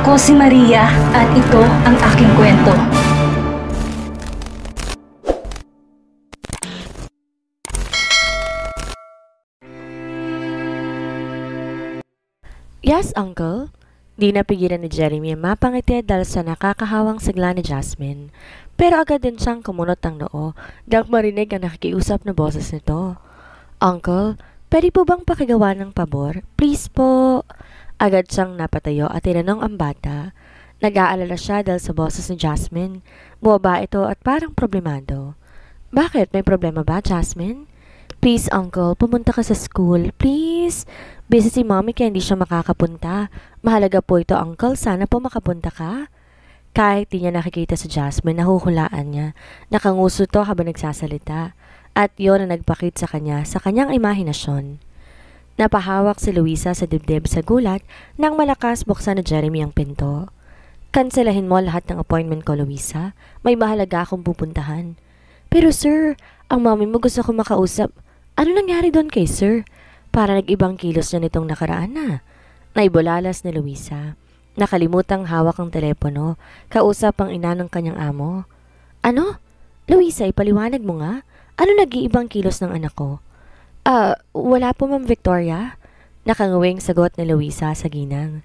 Ako si Maria at ito ang aking kwento. Yes, Uncle. Di napigilan ni Jeremy ang mapangiti dahil sa nakakahawang sigla ni Jasmine. Pero agad din siyang kumunot ang noo dahil marinig ang nakikiusap na boses nito. Uncle, pwede po bang pakigawa ng pabor? Please po. Agad siyang napatayo at tinanong ang bata. Nag-aalala siya dahil sa boses ni Jasmine. Buwaba ito at parang problemado. Bakit? May problema ba, Jasmine? Please, Uncle, pumunta ka sa school. Please. Busy si Mommy kaya hindi siya makakapunta. Mahalaga po ito, Uncle. Sana po makapunta ka. Kahit di niya nakikita si Jasmine, nahuhulaan niya. Nakanguso to habang nagsasalita. At yon ang nagpakit sa kanyang imahinasyon. Napahawak si Luisa sa dibdib sa gulat nang malakas buksan ni Jeremy ang pinto. Kanselahin mo lahat ng appointment ko, Luisa. May mahalaga akong pupuntahan. Pero sir, ang mami mo gusto ko makausap. Ano nangyari doon kay sir? Para nag-ibang kilos niya nitong nakaraan na. Naibulalas ni Luisa. Nakalimutang hawak ang telepono. Kausap ang ina ng kanyang amo. Ano? Luisa, ipaliwanag mo nga. Ano nag-iibang kilos ng anak ko? Wala po, Ma'am Victoria. Nakanguwing sagot ni Luisa sa ginang.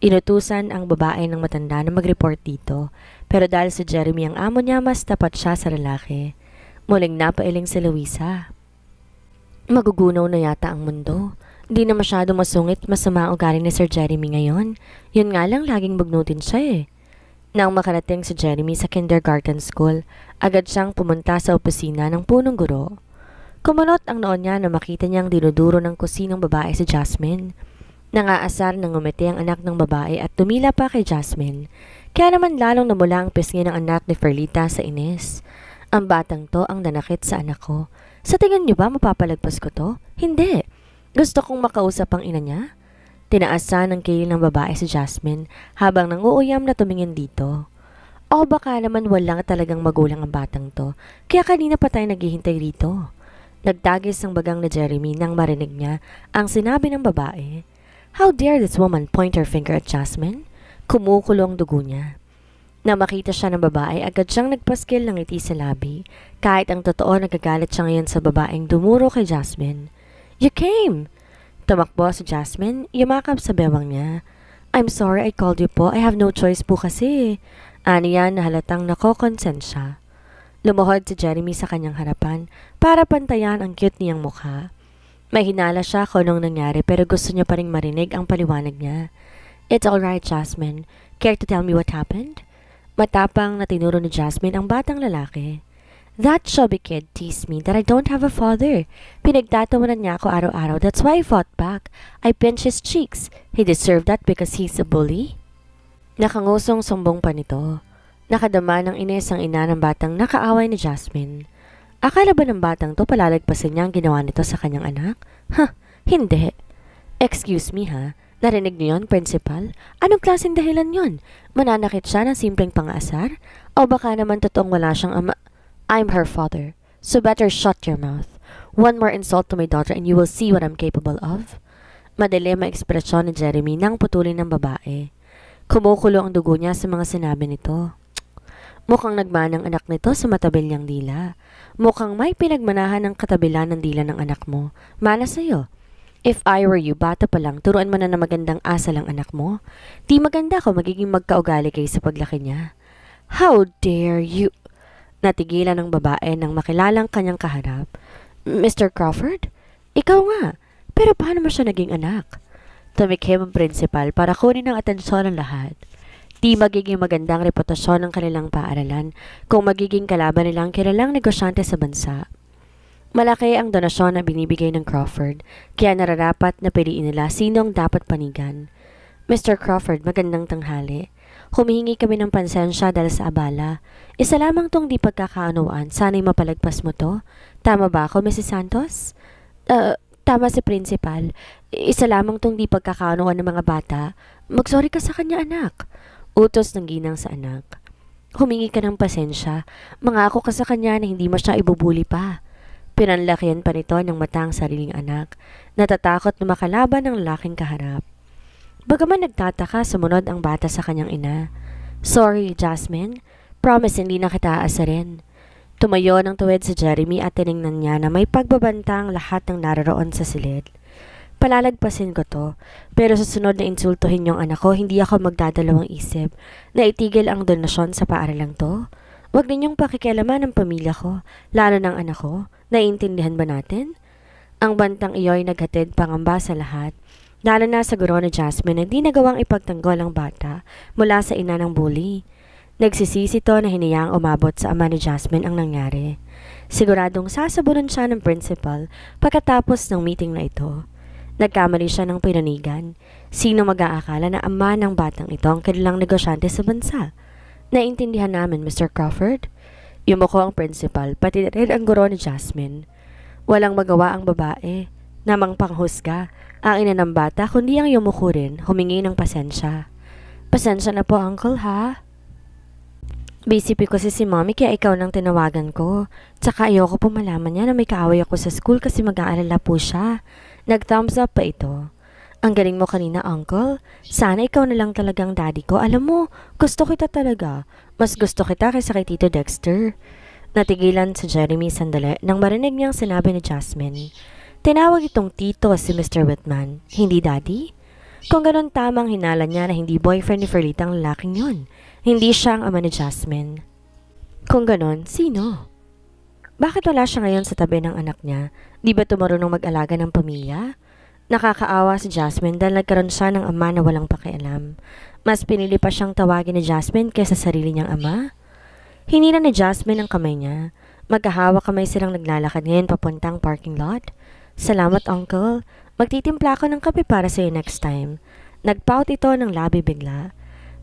Inutusan ang babae ng matanda na mag-report dito. Pero dahil si Jeremy ang amo niya, mas tapat siya sa lalaki. Muling napailing si Luisa. Magugunaw na yata ang mundo. Hindi na masyado masungit masama ang ugali ni Sir Jeremy ngayon. Yun nga lang laging bugnutin siya eh. Nang makarating si Jeremy sa kindergarten school, agad siyang pumunta sa opisina ng punong guro. Kumunot ang noon niya na makita niyang dinuduro ng kusinong babae si Jasmine. Nangaasar nang ngumiti ang anak ng babae at tumila pa kay Jasmine. Kaya naman lalong namula ang pisngi ng anak ni Ferlita sa inis. Ang batang to ang nanakit sa anak ko. Sa tingin niyo ba mapapalagpas ko to? Hindi. Gusto kong makausap ang ina niya. Tinaasan ng kilay ng babae si Jasmine habang nanguuyam na tumingin dito. O baka naman walang talagang magulang ang batang to. Kaya kanina pa tayo naghihintay dito. Nagtagis ang bagang na Jeremy nang marinig niya ang sinabi ng babae. How dare this woman point her finger at Jasmine? Kumukulo ang dugo niya. Na makita siya ng babae, agad siyang nagpaskil ng ngiti sa labi. Kahit ang totoo nagagalit siya ngayon sa babaeng dumuro kay Jasmine. You came! Tumakbo si Jasmine, yumakap sa bewang niya. I'm sorry I called you po, I have no choice po kasi. Aniya na halatang nakokonsent siya. Lumuhod si Jeremy sa kanyang harapan para pantayan ang cute niyang mukha. May hinala siya kung anong nangyari pero gusto niya pa rin marinig ang paliwanag niya. It's alright, Jasmine. Care to tell me what happened? Matapang na tinuro ni Jasmine ang batang lalaki. That chubby kid teased me that I don't have a father. Pinagtatawanan niya ako araw-araw. That's why I fought back. I pinched his cheeks. He deserved that because he's a bully. Nakangusong sumbong pa nito. Nakadama ng inis ang ina ng batang nakaaway ni Jasmine. Akala ba ng batang to palalagpasin niya ang ginawa nito sa kanyang anak? Hindi. Excuse me ha, narinig niyo yun, principal? Anong klaseng dahilan yon? Mananakit siya ng simpleng pang-aasar? O baka naman totoong wala siyang ama? I'm her father, so better shut your mouth. One more insult to my daughter and you will see what I'm capable of. Madilim ang ekspresyon ni Jeremy nang putulin ng babae. Kumukulo ang dugo niya sa mga sinabi nito. Mukhang nagmanang anak nito sa matabil niyang dila. Mukhang may pinagmanahan ng katabilan ng dila ng anak mo. Mana sa'yo. If I were you, bata pa lang, turuan mo na magandang asal ang anak mo. Di maganda ko magiging magkaugali kayo sa paglaki niya. How dare you? Natigilan ng babae nang makilalang kanyang kaharap. Mr. Crawford? Ikaw nga. Pero paano mo siya naging anak? Tumikim ang principal para kunin ang atensyon ng lahat. Di magiging magandang reputasyon ng kanilang paaralan kung magiging kalaban nilang kilalang negosyante sa bansa. Malaki ang donasyon na binibigay ng Crawford, kaya nararapat na piliin nila sinong dapat panigan. Mr. Crawford, magandang tanghali. Humihingi kami ng pansensya dahil sa abala. Isa lamang tong di pagkakaunawaan, sana'y mapalagpas mo to. Tama ba ako, Mrs. Santos? Tama si Principal. Isa lamang tong di pagkakaunawaan ng mga bata. Magsorry ka sa kanya, anak. Utos ng ginang sa anak. Humingi ka ng pasensya. Mangako ka sa kanya na hindi mo siya ibubuli pa. Pinanlakihan pa nito ng mata ang sariling anak. Natatakot na makalaban ng lalaking kaharap. Bagaman nagtataka, sumunod ang bata sa kanyang ina. Sorry, Jasmine. Promise hindi na kita aasarin. Tumayo ng tuwid si Jeremy at tiningnan niya na may pagbabanta ang lahat ng naroroon sa silid. Palalagpasin ko to, pero sa sunod na insultuhin yung anak ko, hindi ako magdadalawang isip na itigil ang donasyon sa paaralang to. Huwag ninyong pakikialaman ang pamilya ko, lalo ng anak ko. Naiintindihan ba natin? Ang bantang iyo'y naghatid pangamba sa lahat, lalo na sa guro ni Jasmine na di nagawang ipagtanggol ang bata mula sa ina ng bully. Nagsisisi to na hinayang umabot sa ama ni Jasmine ang nangyari. Siguradong sasabunan siya ng principal pagkatapos ng meeting na ito. Nagkamali siya ng pinanigan. Sino mag-aakala na ama ng batang ito ang kilalang negosyante sa bansa? Naintindihan namin, Mr. Crawford. Yumuko ang principal, pati rin ang guro ni Jasmine. Walang magawa ang babae. Namang panghusga, ang ina ng bata, kundi ang yumuko rin, humingi ng pasensya. Pasensya na po, uncle, ha? Busy po kasi si mommy kaya ikaw nang tinawagan ko. Tsaka ayoko po malaman niya na may kaaway ako sa school kasi mag-aalala po siya. Nag-thumbs up pa ito. Ang galing mo kanina, uncle. Sana ikaw na lang talagang daddy ko. Alam mo, gusto kita talaga. Mas gusto kita kaysa kay Tito Dexter. Natigilan si Jeremy sandali nang marinig niyang sinabi ni Jasmine. Tinawag itong tito si Mr. Whitman, hindi daddy? Kung ganon tamang hinala niya na hindi boyfriend ni Ferlita ang lalaking yun. Hindi siya ang ama ni Jasmine. Kung ganon, sino? Bakit wala siya ngayon sa tabi ng anak niya? Di ba tumarunong mag-alaga ng pamilya? Nakakaawa si Jasmine dahil nagkaroon siya ng ama na walang pakialam. Mas pinili pa siyang tawagin ni Jasmine kaysa sarili niyang ama. Hinila ni Jasmine ang kamay niya. Magkahawak kamay silang naglalakad ngayon papuntang parking lot. Salamat, uncle. Magtitimpla ako ng kape para sa'yo next time. Nagpout ito ng labi bigla.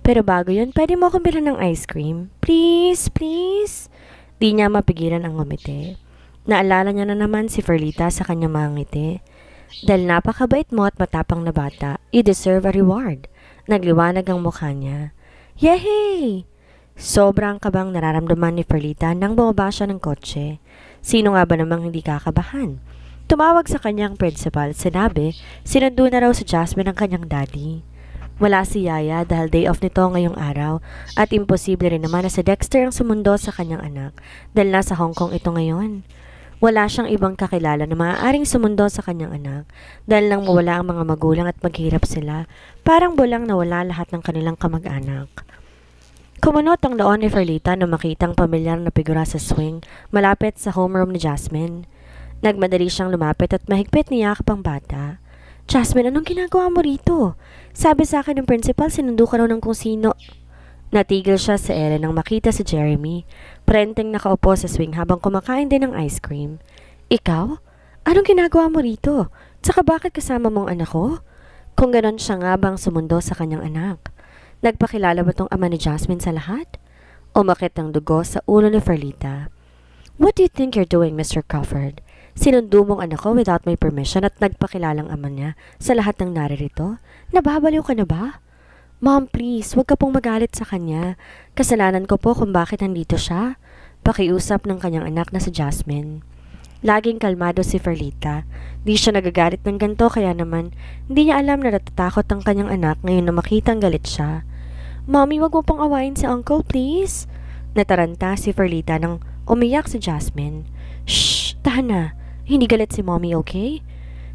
Pero bago yun, pwede mo akong bilhan ng ice cream? Please, please. Di niya mapigilan ang ngumiti. Naalala niya na naman si Ferlita sa kanyang mga ngiti. Dahil napakabait mo at matapang na bata, you deserve a reward. Nagliwanag ang mukha niya. Yehey! Sobrang kabang nararamdaman ni Ferlita nang bumaba siya ng kotse. Sino nga ba namang hindi kakabahan? Tumawag sa kanyang principal, sinabi, sinundo na raw si Jasmine ang kanyang daddy. Wala si Yaya dahil day off nito ngayong araw at imposible rin naman na si Dexter ang sumundo sa kanyang anak dahil nasa Hong Kong ito ngayon. Wala siyang ibang kakilala na maaaring sumundo sa kanyang anak dahil nang mawala ang mga magulang at maghirap sila, parang bulang nawala lahat ng kanilang kamag-anak. Kumunot ang noon ni Ferlita na makitang pamilyar na figura sa swing malapit sa homeroom ni Jasmine. Nagmadali siyang lumapit at mahigpit niyakap ang bata. Jasmine, anong ginagawa mo rito? Sabi sa akin ng principal, sinundo ka raw ng kung sino. Natigil siya sa ere nang makita si Jeremy, prenteng nakaupo sa swing habang kumakain din ng ice cream. Ikaw? Anong ginagawa mo rito? Tsaka bakit kasama mong anak ko? Kung ganon siya nga bang sumundo sa kanyang anak? Nagpakilala ba tong ama ni Jasmine sa lahat? Umakit ang dugo sa ulo ni Ferlita. What do you think you're doing, Mr. Crawford? Sinundo mong anak ko without my permission at nagpakilalang ama niya sa lahat ng naririto? Nababaliw ka na ba? Mom, please, huwag ka pong magalit sa kanya. Kasalanan ko po kung bakit nandito siya. Pakiusap ng kanyang anak na si Jasmine. Laging kalmado si Ferlita. Di siya nagagalit ng ganito kaya naman hindi niya alam na natatakot ang kanyang anak ngayon na makitang galit siya. Mommy, wag mo pong awayin si Uncle, please. Nataranta si Ferlita nang umiyak si Jasmine. Shh, tahan na. Hindi galit si Mommy, okay?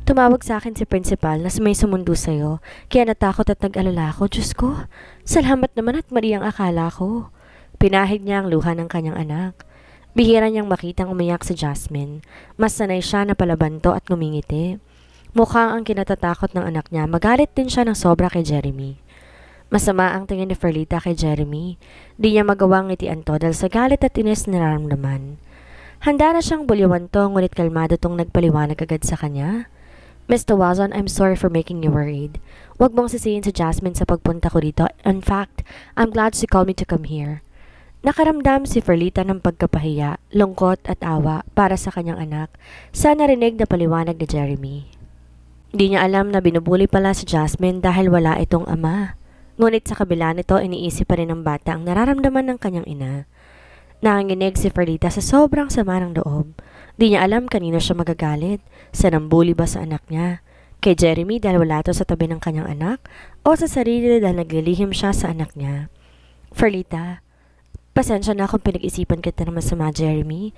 Tumawag sa akin si principal na may sumundo sa'yo, kaya natakot at nag-alala ako. Diyos ko, salamat naman at mali ang akala ko. Pinahid niya ang luha ng kanyang anak. Bihira niyang makitang umiyak si Jasmine. Mas sanay siya na palabanto at ngumingiti. Mukhang ang kinatatakot ng anak niya, magalit din siya ng sobra kay Jeremy. Masama ang tingin ni Ferlita kay Jeremy. Di niya magawang ngitian to dahil sa galit at inis na nararamdaman. Handa na siyang bulyawan to, ngunit kalmado tong nagpaliwanag agad sa kanya. Mr. Watson, I'm sorry for making you worried. Huwag mong sisihin si Jasmine sa pagpunta ko dito. In fact, I'm glad she called me to come here. Nakaramdam si Ferlita ng pagkapahiya, lungkot at awa para sa kanyang anak sa narinig na paliwanag ni Jeremy. Di niya alam na binubuli pala si Jasmine dahil wala itong ama. Ngunit sa kabila nito, iniisip pa rin ng bata ang nararamdaman ng kanyang ina. Nanginginig si Ferlita sa sobrang sama ng loob. Di niya alam kanino siya magagalit. Sa nambuli ba sa anak niya? Kay Jeremy dahil wala ito sa tabi ng kanyang anak? o sa sarili dahil naglilihim siya sa anak niya. Ferlita, pasensya na kung pinag-isipan kita ng masama, Jeremy.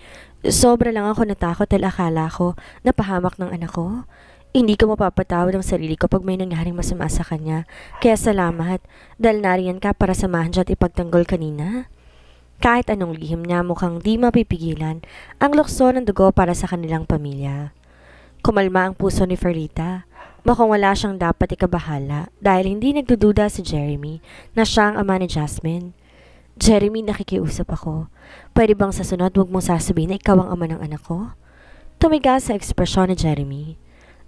Sobra lang ako natakot dahil akala ko napahamak ng anak ko. Hindi ko mapapatawad ang sarili ko pag may nangyaring masama sa kanya. Kaya salamat dahil nariyan ka para samahan siya at ipagtanggol kanina. Kahit anong lihim niya mukhang di mapipigilan ang lukso ng dugo para sa kanilang pamilya. Kumalma ang puso ni Ferlita. Mukhang wala siyang dapat ikabahala dahil hindi nagdududa si Jeremy na siya ang ama ni Jasmine. Jeremy, nakikiusap ako. Pwede bang sa sunod huwag mong sasabihin na ikaw ang ama ng anak ko? Tumigas sa ekspresyon ni Jeremy.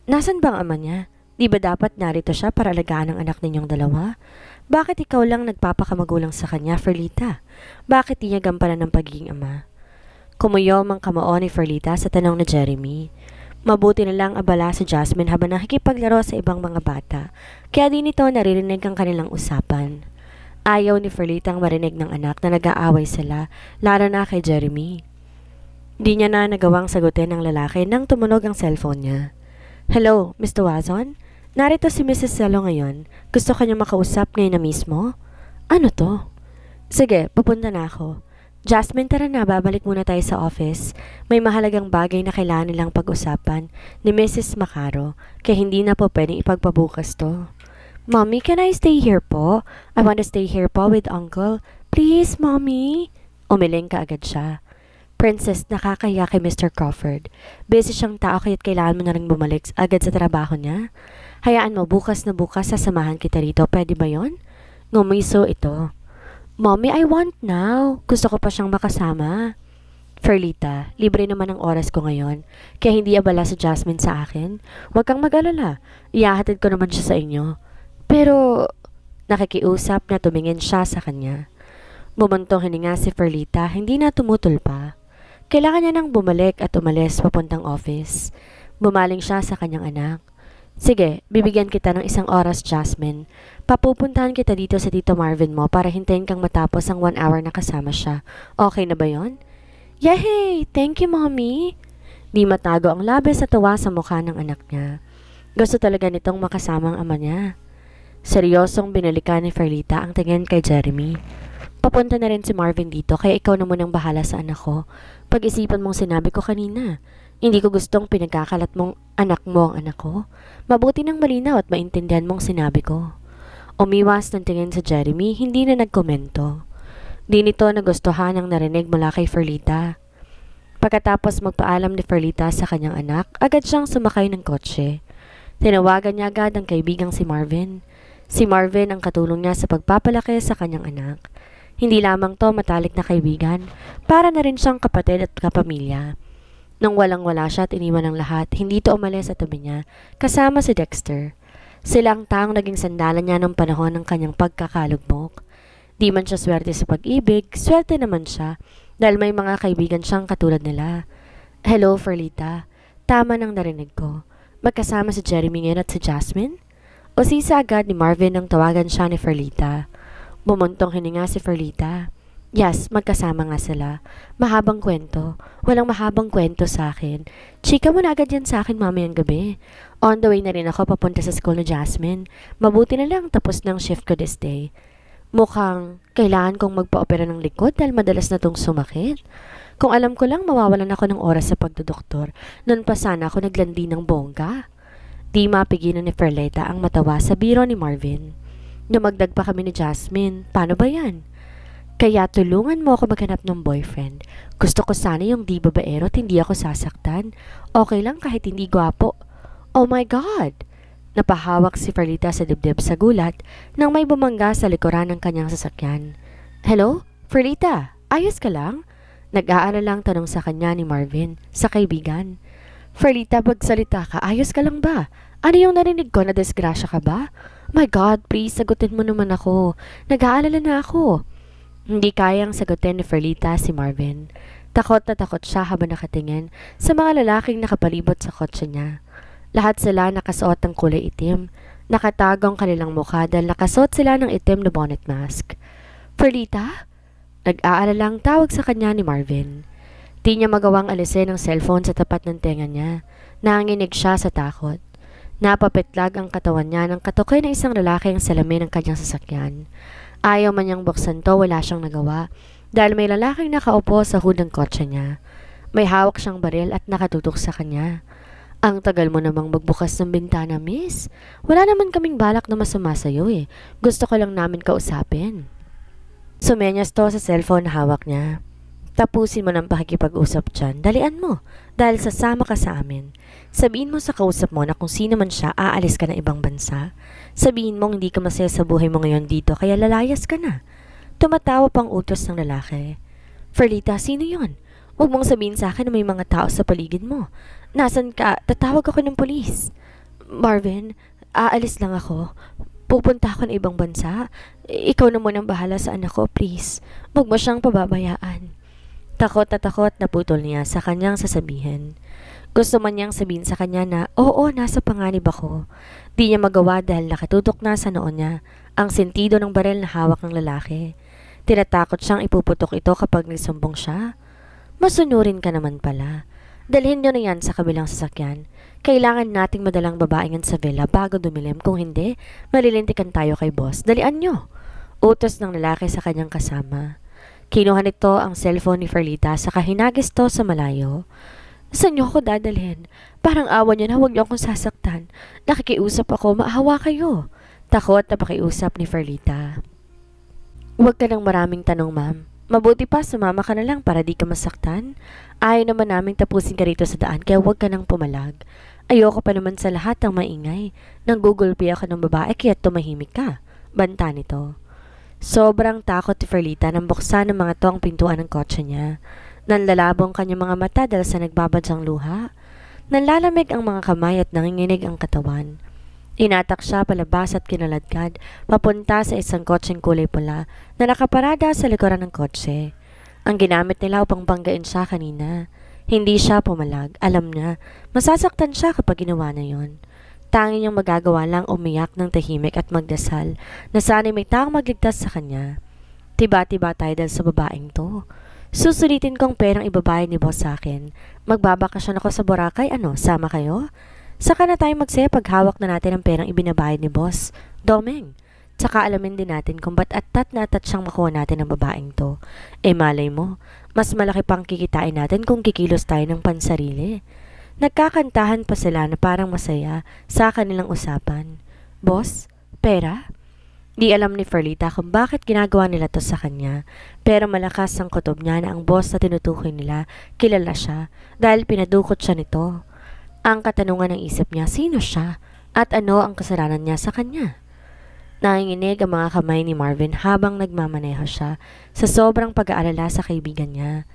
Nasaan bang ama niya? Di ba dapat narito siya para alagaan ang anak ninyong dalawa? Bakit ikaw lang nagpapakamagulang sa kanya, Ferlita? Bakit di niya gampanan ng pagiging ama? Kumuyom ang kamao ni Ferlita sa tanong ni Jeremy. Mabuti na lang abala si Jasmine habang nakikipaglaro sa ibang mga bata, kaya di nito naririnig ang kanilang usapan. Ayaw ni Ferlita ang marinig ng anak na nag-aaway sila, lalo na kay Jeremy. Di niya na nagawang sagutin ng lalaki nang tumunog ang cellphone niya. Hello, Mr. Watson? Narito si Mrs. Cello ngayon. Gusto ka niya makausap ngayon na mismo? Ano to? Sige, pupunta na ako. Jasmine, tara na, babalik muna tayo sa office. May mahalagang bagay na kailangan nilang pag-usapan ni Mrs. Macaro, kaya hindi na po pwedeng ipagpabukas to. Mommy, can I stay here po? I want to stay here po with Uncle. Please, Mommy. Umiling ka agad siya. Princess, nakakahiya kay Mr. Crawford. Busy siyang tao kaya't kailangan mo na rin bumalik agad sa trabaho niya. Hayaan mo, bukas na bukas sasamahan kita rito. Pwede ba yon? Ngumiso ito. Mommy, I want now. Gusto ko pa siyang makasama. Ferlita, libre naman ang oras ko ngayon. Kaya hindi abala si Jasmine sa akin. Huwag kang mag-alala. Iyahatid ko naman siya sa inyo. Pero, nakikiusap na tumingin siya sa kanya. Bumuntong hininga si Ferlita, hindi na tumutol pa. Kailangan niya nang bumalik at umalis papuntang office. Bumaling siya sa kanyang anak. Sige, bibigyan kita ng 1 oras, Jasmine. Papupuntahan kita dito sa Tito Marvin mo para hintayin kang matapos ang 1 hour na kasama siya. Okay na ba yon? Yay! Thank you, Mommy! Di matago ang labis sa tuwa sa mukha ng anak niya. Gusto talaga nitong makasama ang ama niya. Seryosong binalikan ni Ferlita ang tingin kay Jeremy. Papunta na rin si Marvin dito kaya ikaw na munang bahala sa anak ko. Pag-isipan mong sinabi ko kanina. Hindi ko gustong pinagkakalat mong anak mo ang anak ko. Mabuti nang malinaw at maintindihan mong sinabi ko. Umiwas ng tingin sa Jeremy, hindi na nagkomento. Di nito nagustuhan ang narinig mula kay Ferlita. Pagkatapos magpaalam ni Ferlita sa kanyang anak, agad siyang sumakay ng kotse. Tinawagan niya agad ang kaibigang si Marvin. Si Marvin ang katulong niya sa pagpapalaki sa kanyang anak. Hindi lamang to matalik na kaibigan, para na rin siyang kapatid at kapamilya. Nang walang-wala siya at iniwan ng lahat, hindi to umalis sa tabi niya, kasama si Dexter. Sila ang taong naging sandalan niya noong panahon ng kanyang pagkakalugmok. Di man siya swerte sa pag-ibig, swerte naman siya dahil may mga kaibigan siyang katulad nila. Hello, Ferlita. Tama nang narinig ko. Magkasama si Jeremy ngayon at si Jasmine? Usisa agad ni Marvin nang tawagan siya ni Ferlita. Bumuntong hininga si Ferlita. Yes, magkasama nga sila. Mahabang kwento. Walang mahabang kwento sa akin. Chika mo na agad yan sa akin mamayang gabi. On the way na rin ako papunta sa school ni Jasmine. Mabuti na lang tapos ng shift ko this day. Mukhang kailangan kong magpa-opera ng likod dahil madalas na tong sumakit. Kung alam ko lang mawawalan ako ng oras sa pagdodoktor, noon pa sana ako naglandi ng bongga. Di mapigilan ni Ferlita ang matawa sa biro ni Marvin. Dumagdag pa kami ni Jasmine. Paano ba yan? Kaya tulungan mo ako maghanap ng boyfriend. Gusto ko sana yung di babaero at hindi ako sasaktan. Okay lang kahit hindi gwapo. Oh my God! Napahawak si Ferlita sa dibdib sa gulat nang may bumangga sa likuran ng kanyang sasakyan. Hello? Ferlita, ayos ka lang? Nag-aalalang tanong sa kanya ni Marvin, sa kaibigan. Ferlita, magsalita ka. Ayos ka lang ba? Ano yung narinig ko? Na disgrasya ka ba? My God, please, sagutin mo naman ako. Nag-aalala na ako. Hindi kayang sagutin ni Ferlita si Marvin. Takot na takot siya habang nakatingin sa mga lalaking nakapalibot sa kotse niya. Lahat sila nakasuot ng kulay itim. Nakatagong kanilang mukha dahil nakasuot sila ng itim na bonnet mask. Ferlita? Nag-aalalang tawag sa kanya ni Marvin. Di niya magawang alisin ang cellphone sa tapat ng tenga niya. Nanginginig siya sa takot. Napapitlag ang katawan niya ng katukoy ng isang lalaki ang salamin ng kanyang sasakyan. Ayaw man niyang buksan to, wala siyang nagawa dahil may lalaking nakaupo sa hood ng kotse niya. May hawak siyang baril at nakatutok sa kanya. Ang tagal mo namang magbukas ng bintana, miss. Wala naman kaming balak na masama sa'yo eh. Gusto ko lang namin kausapin. Sumenyas to sa cellphone na hawak niya. Tapusin mo ng pakikipag-usap dyan. Dalian mo. Dahil sasama ka sa amin. Sabihin mo sa kausap mo na kung sino man siya, aalis ka ng ibang bansa. Sabihin mo hindi ka masaya sa buhay mo ngayon dito, kaya lalayas ka na. Tumatawa pang utos ng lalaki. Ferlita, sino yon? Huwag mong sabihin sa akin na may mga tao sa paligid mo. Nasaan ka? Tatawag ako ng polis. Marvin, aalis lang ako. Pupunta ako ng ibang bansa. Ikaw na munang bahala sa anak ko, please. Huwag mo siyang pababayaan. Takot na putol niya sa kanyang sasabihin. Gusto man niyang sabihin sa kanya na, oo, nasa panganib ako. Di niya magawa dahil nakatutok na sa noon niya ang sentido ng baril na hawak ng lalaki. Tinatakot siyang ipuputok ito kapag nagsumbong siya. Masunurin ka naman pala. Dalhin niyo na yan sa kabilang sasakyan. Kailangan nating madalang babaengan sa villa bago dumilim. Kung hindi, malilintikan tayo kay boss. Dalian niyo. Utos ng lalaki sa kanyang kasama. Kinuha nito ang cellphone ni Ferlita sa hinagis to sa malayo. Saan niyo ako dadalhin? Parang awa niyo na huwag niyo akong sasaktan. Nakikiusap ako, maawa kayo. Takot na pakiusap ni Ferlita. Huwag ka ng maraming tanong, ma'am. Mabuti pa sumama ka na lang para di ka masaktan. Ayaw naman naming tapusin ka rito sa daan kaya huwag ka nang pumalag. Ayoko pa naman sa lahat ng maingay. Nanggugulpi ako ng babae kaya tumahimik ka. Banta nito. Sobrang takot ni Ferlita nang buksan ng mga to ang pintuan ng kotse niya. Nanlalabong kanyang mga mata dahil sa nagbabadyang luha. Nanlalamig ang mga kamay at nanginginig ang katawan. Inatak siya palabas at kinaladkad papunta sa isang kotseng kulay pula na nakaparada sa likuran ng kotse. Ang ginamit nila upang banggain siya kanina. Hindi siya pumalag. Alam niya, masasaktan siya kapag ginawa na yon. Tanging niyang magagawa lang umiyak ng tahimik at magdasal na sana'y may taong magligtas sa kanya. Tiba-tiba tayo dahil sa babaeng to. Susulitin kong perang ibabayad ni boss sa akin. Magbabakasyon ako sa Boracay, sama kayo? Saka na tayo magsaya pag hawak na natin ang perang ibinabayad ni boss. Domeng. Tsaka alamin din natin kung ba't atat na atat siyang makuha natin ng babaeng to. Malay mo, mas malaki pang kikitain natin kung kikilos tayo ng pansarili. Nagkakantahan pa sila na parang masaya sa kanilang usapan. Boss? Pera? Di alam ni Ferlita kung bakit ginagawa nila to sa kanya, pero malakas ang kutob niya na ang boss na tinutukoy nila kilala siya dahil pinadukot siya nito. Ang katanungan ng isip niya, sino siya at ano ang kasalanan niya sa kanya? Nanginginig ang mga kamay ni Marvin habang nagmamaneho siya sa sobrang pag-aalala sa kaibigan niya.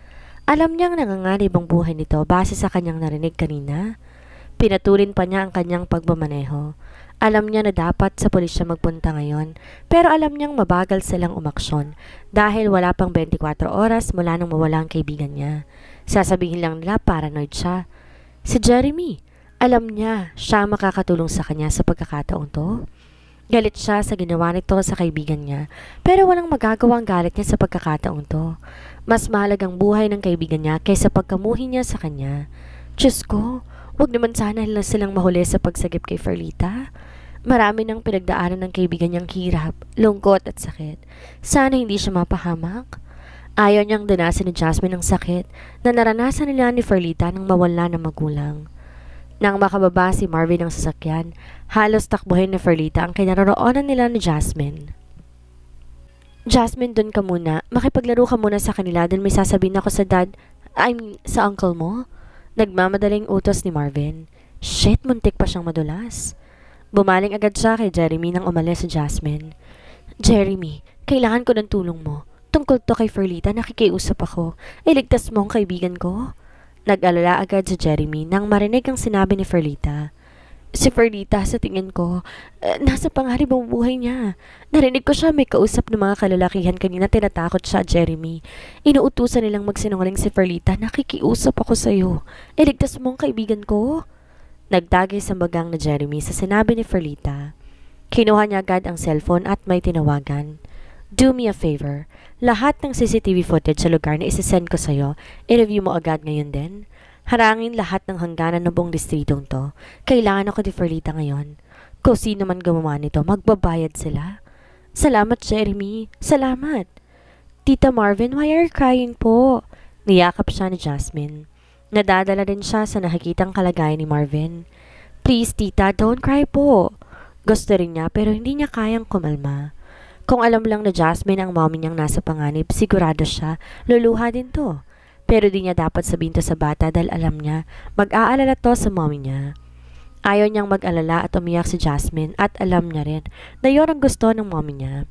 Alam niyang nanganganib ang buhay nito base sa kanyang narinig kanina. Pinatulin pa niya ang kanyang pagmamaneho. Alam niya na dapat sa pulis siya magpunta ngayon, pero alam niyang mabagal silang umaksyon dahil wala pang 24 oras mula nang mawala ang kaibigan niya. Sasabihin lang nila paranoid siya. Si Jeremy, alam niya siya makakatulong sa kanya sa pagkakataong to. Galit siya sa ginawa nito sa kaibigan niya, pero walang magagawa ang galit niya sa pagkakataong to. Mas mahalagang buhay ng kaibigan niya kaysa pagkamuhi niya sa kanya. Diyos ko, huwag naman sana silang mahuli sa pagsagip kay Ferlita. Marami nang pinagdaanan ng kaibigan niyang hirap, lungkot at sakit. Sana hindi siya mapahamak. Ayaw niyang danasin ni Jasmine ang sakit na naranasan nila ni Ferlita nang mawala ng magulang. Nang makababa si Marvin ng sasakyan, halos takbuhin ni Ferlita ang kinaroroonan nila ni Jasmine. Jasmine, dun ka muna. Makipaglaro ka muna sa kanila dahil may sasabihin ako sa sa uncle mo. Nagmamadaling utos ni Marvin. Shit, muntik pa siyang madulas. Bumaling agad siya kay Jeremy nang umalis si Jasmine. Jeremy, kailangan ko ng tulong mo. Tungkol to kay Ferlita, nakikiusap ako. Iligtas mo ang kaibigan ko. Nag-alala agad si Jeremy nang marinig ang sinabi ni Ferlita. Si Ferlita, sa tingin ko, nasa pangarib ang buhay niya. Narinig ko siya may kausap ng mga kalalakihan kanina, tinatakot siya, Jeremy. Inuutusan nilang magsinungaling si Ferlita, nakikiusap ako sa'yo. Iligtas mo ang kaibigan ko. Nagtagay sa bagang na Jeremy sa sinabi ni Ferlita. Kinuha niya agad ang cellphone at may tinawagan. Do me a favor. Lahat ng CCTV footage sa lugar na isisend ko sa'yo, i-review mo agad ngayon din. Harangin lahat ng hangganan ng buong distritong to. Kailangan ako ni Ferlita ngayon. Kung sino man gumawa nito, magbabayad sila. Salamat, Jeremy. Salamat. Tita Marvin, why are you crying po? Niyakap siya ni Jasmine. Nadadala din siya sa nakikitang kalagayan ni Marvin. Please, tita, don't cry po. Gusto rin niya pero hindi niya kayang kumalma. Kung alam lang na Jasmine ang mommy niyang nasa panganib, sigurado siya, luluha din to. Pero di niya dapat sabihin to sa bata dahil alam niya, mag-aalala to sa mommy niya. Ayaw niyang mag-alala at umiyak si Jasmine at alam niya rin na yun ang gusto ng mommy niya.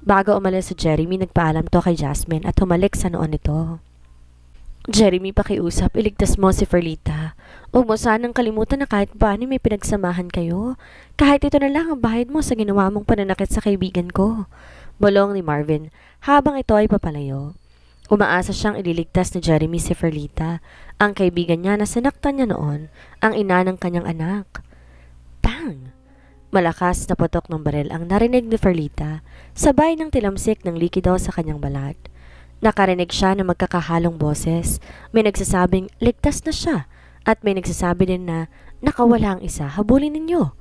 Bago umalis si Jeremy, nagpaalam to kay Jasmine at humalik sa noon nito. Jeremy, pakiusap, iligtas mo si Ferlita. Huwag mo sanang kalimutan na kahit paano may pinagsamahan kayo. Kahit ito na lang ang bahid mo sa ginawa mong pananakit sa kaibigan ko. Bulong ni Marvin habang ito ay papalayo. Umaasa siyang ililigtas ni Jeremy si Ferlita, ang kaibigan niya na sinaktan niya noon, ang ina ng kanyang anak. Bang! Malakas na putok ng baril ang narinig ni Ferlita, sabay ng tilamsik ng likido sa kanyang balat. Nakarinig siya ng magkakahalong boses. May nagsasabing ligtas na siya at may nagsasabi din na nakawala ang isa, habulin ninyo.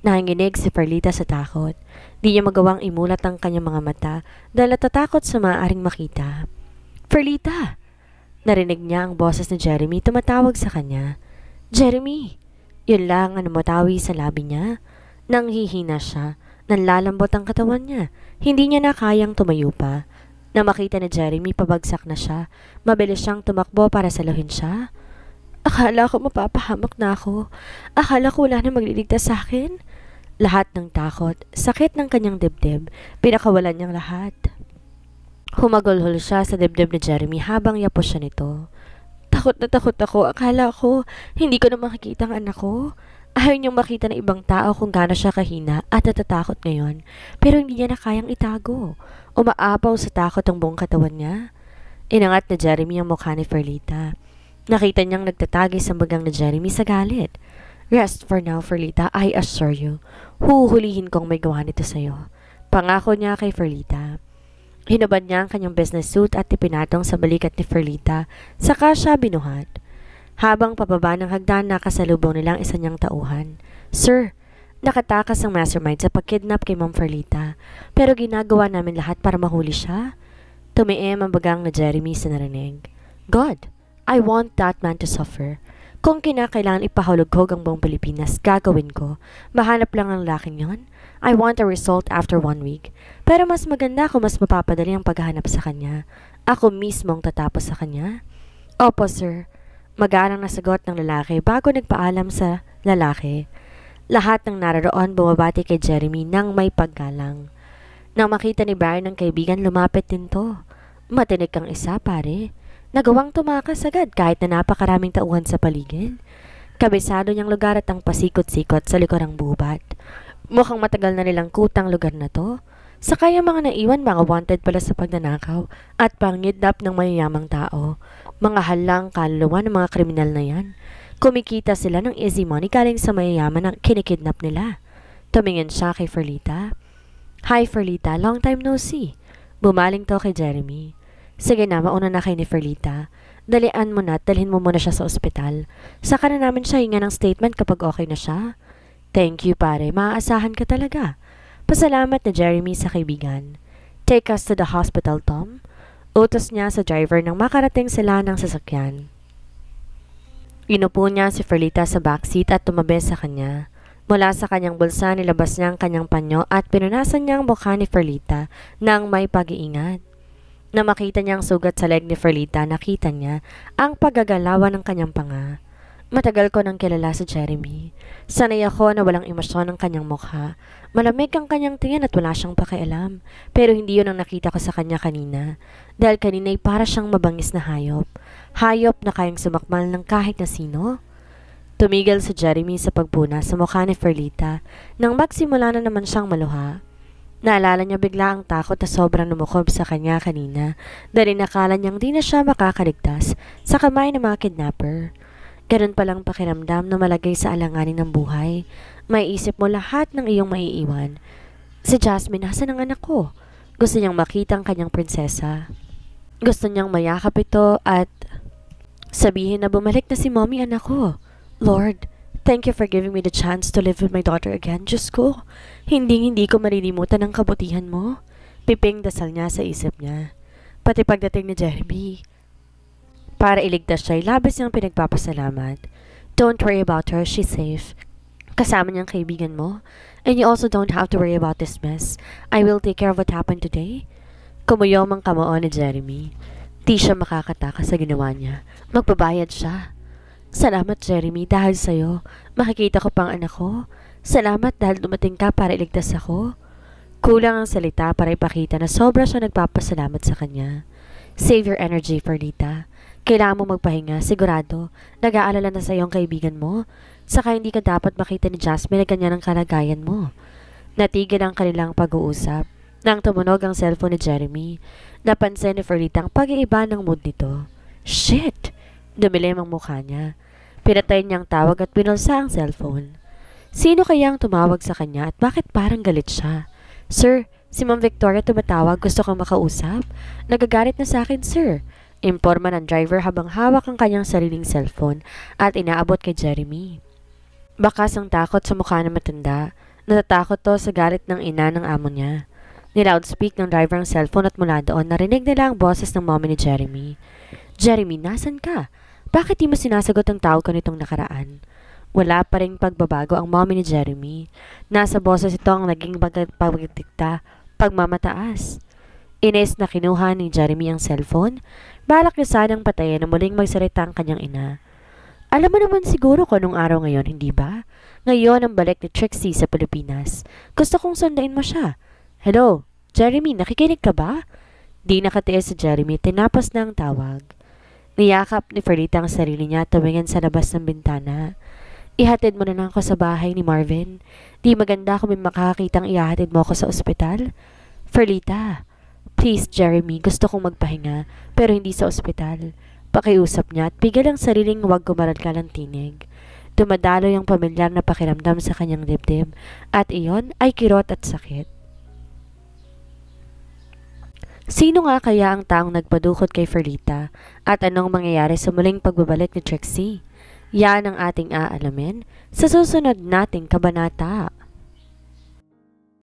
Nanginginig si Ferlita sa takot. Di niya magawang imulat ang kanyang mga mata dahil natatakot sa maaaring makita. Ferlita! Narinig niya ang boses ni Jeremy tumatawag sa kanya. Jeremy! Yun lang ang namatawi sa labi niya. Nang hihina siya, nanlalambot ang katawan niya. Hindi niya na kayang tumayo pa. Na makita ni Jeremy pabagsak na siya, mabilis siyang tumakbo para saluhin siya. Akala ko mapapahamak na ako. Akala ko wala na magliligtas sa akin. Lahat ng takot, sakit ng kanyang dibdib, pinakawalan niyang lahat. Humagulhol siya sa dibdib ni Jeremy habang yapos siya nito. Takot na takot ako. Akala ko hindi ko na makikita ang anak ko. Ayaw niyang makita ng ibang tao kung gaano siya kahina at natatakot ngayon. Pero hindi niya na kayang itago. Umaapaw sa takot ang buong katawan niya. Inangat na Jeremy ang mukha ni Ferlita. Nakita niyang nagtatagi sa bagang ni Jeremy sa galit. Rest for now, Ferlita. I assure you. Huhulihin kong may gawa nito sa'yo. Pangako niya kay Ferlita. Hinubad niya ang kanyang business suit at ipinatong sa balikat ni Ferlita, saka siya binuhat. Habang pababa ng hagdan, nakasalubong nilang isa niyang tauhan. Sir, nakatakas ang mastermind sa pagkidnap kay Ma'am Ferlita, pero ginagawa namin lahat para mahuli siya. Tumiim ang bagang na Jeremy sa narinig. God, I want that man to suffer. Kung kinakailangan ipahulughog ang buong Pilipinas, gagawin ko. Mahanap lang ang laking yon. I want a result after 1 week. Pero mas maganda kung mas mapapadali ang paghahanap sa kanya. Ako mismo ang tatapos sa kanya. Opo, sir. Magarang nasagot ng lalaki bago nagpaalam sa lalaki. Lahat ng naroon bumabati kay Jeremy nang may paggalang. Nang makita ni Brian ng kaibigan, lumapit din to. Matinik kang isa, pare. Nagawang tumakas agad kahit na napakaraming tauhan sa paligid. Kabisado niyang lugar at ang pasikot-sikot sa likurang bubat. Mukhang matagal na nilang kutang lugar na to. Saka yung mga naiwan, mga wanted pala sa pagnanakaw at pangidnap ng mayayamang tao. Mga halang kaluluwa ng mga kriminal na yan. Kumikita sila ng easy money galing sa mayayaman ang kinikidnap nila. Tumingin siya kay Ferlita. Hi Ferlita, long time no see. Bumaling to kay Jeremy. Sige na, mauna na kay ni Ferlita. Dalian mo na at dalhin mo muna siya sa ospital. Saka na namin siya hinga ng statement kapag okay na siya. Thank you pare, maaasahan ka talaga. Pasalamat na Jeremy sa kaibigan. Take us to the hospital, Tom. Utos niya sa driver nang makarating sila ng sasakyan. Inupo niya si Ferlita sa backseat at tumabi sa kanya. Mula sa kanyang bulsa, nilabas niya ang kanyang panyo at pinunasan niya ang mukha ni Ferlita nang may pag-iingat. Na makita niya ang sugat sa leg ni Ferlita, nakita niya ang paggagalawan ng kanyang panga. Matagal ko nang kilala si Jeremy. Sanay ako na walang emosyon ng kanyang mukha. Malamig ang kanyang tingin at wala siyang pakialam. Pero hindi yun ang nakita ko sa kanya kanina. Dahil kanina ay para siyang mabangis na hayop. Hayop na kayang sumakmal ng kahit na sino. Tumigil si Jeremy sa pagpuna sa mukha ni Ferlita nang magsimula na naman siyang maluha. Naalala niya bigla ang takot na sobrang lumukob sa kanya kanina dahil nakala niyang di na siya makakaligtas sa kamay ng mga kidnapper. Ganun palang pakiramdam na malagay sa alanganin ng buhay. May isip mo lahat ng iyong maiiwan. Si Jasmine, nasan ang anak ko? Gusto niyang makita ang kanyang prinsesa. Gusto niyang mayakap ito at Sabihin na bumalik na si mommy anak ko. Lord, thank you for giving me the chance to live with my daughter again. Diyos ko, hindi ko malilimutan ang kabutihan mo. Piping dasal niya sa isip niya. Pati pagdating ni Jeremy. Para iligtas siya, labis niyang pinagpapasalamat. Don't worry about her, she's safe. Kasama niyang kaibigan mo. And you also don't have to worry about this mess. I will take care of what happened today. Kumuyom ang kamao ni Jeremy. Di siya makakataka sa ginawa niya. Magbabayad siya. Salamat Jeremy dahil sa'yo. Makikita ko pang anak ko. Salamat dahil dumating ka para iligtas ako. Kulang ang salita para ipakita na sobra siya nagpapasalamat sa kanya. Save your energy, Perlita. Kailangan mo magpahinga, sigurado. Nag-aalala na sa iyong kaibigan mo. Saka hindi ka dapat makita ni Jasmine na ganyan ang kalagayan mo. Natigil ang kanilang pag-uusap. Nang tumunog ang cellphone ni Jeremy, napansin ni Perlita ang pag-iiba ng mood nito. Shit! Dumilim ang mukha niya. Pinatay niyang tawag at pinulsa ang cellphone. Sino kaya ang tumawag sa kanya at bakit parang galit siya? Sir, si Ma'am Victoria tumatawag, gusto kang makausap? Nagagalit na sa akin, sir. Imporma ng driver habang hawak ang kanyang sariling cellphone at inaabot kay Jeremy. Bakas ang takot sa mukha ng matanda. Natatakot to sa galit ng ina ng amo niya. Niloudspeak ng driver ang cellphone at mula doon narinig nila ang boses ng mommy ni Jeremy. Jeremy, nasan ka? Bakit di mo sinasagot ang tawag ko nitong nakaraan? Wala pa ring pagbabago ang mommy ni Jeremy. Nasa boses ito ang naging pagdikta, pagmamataas. Ines na kinuha ni Jeremy ang cellphone. Balak niya sanang patayin na muling magsalita ang kanyang ina. Alam mo naman siguro kung anong araw ngayon, hindi ba? Ngayon ang balik ni Trixie sa Pilipinas. Gusto kong sundain mo siya. Hello, Jeremy, nakikinig ka ba? Di nakatiis si Jeremy, tinapos na ang tawag. Niyakap ni Perlita ang sarili niya at tumingin sa labas ng bintana. Ihatid mo na lang ako sa bahay ni Marvin. Di maganda kung may makakakitang ihatid mo ako sa ospital. Perlita, please Jeremy, gusto kong magpahinga pero hindi sa ospital. Pakiusap niya at pigil ang sariling huwag kumaralkal ng tinig. Dumadaloy ang pamilyar na pakiramdam sa kanyang dibdib at iyon ay kirot at sakit. Sino nga kaya ang taong nagpadukot kay Perlita at anong mangyayari sa muling pagbabalik ni Trixie? Yan ang ating aalamin sa susunod nating kabanata.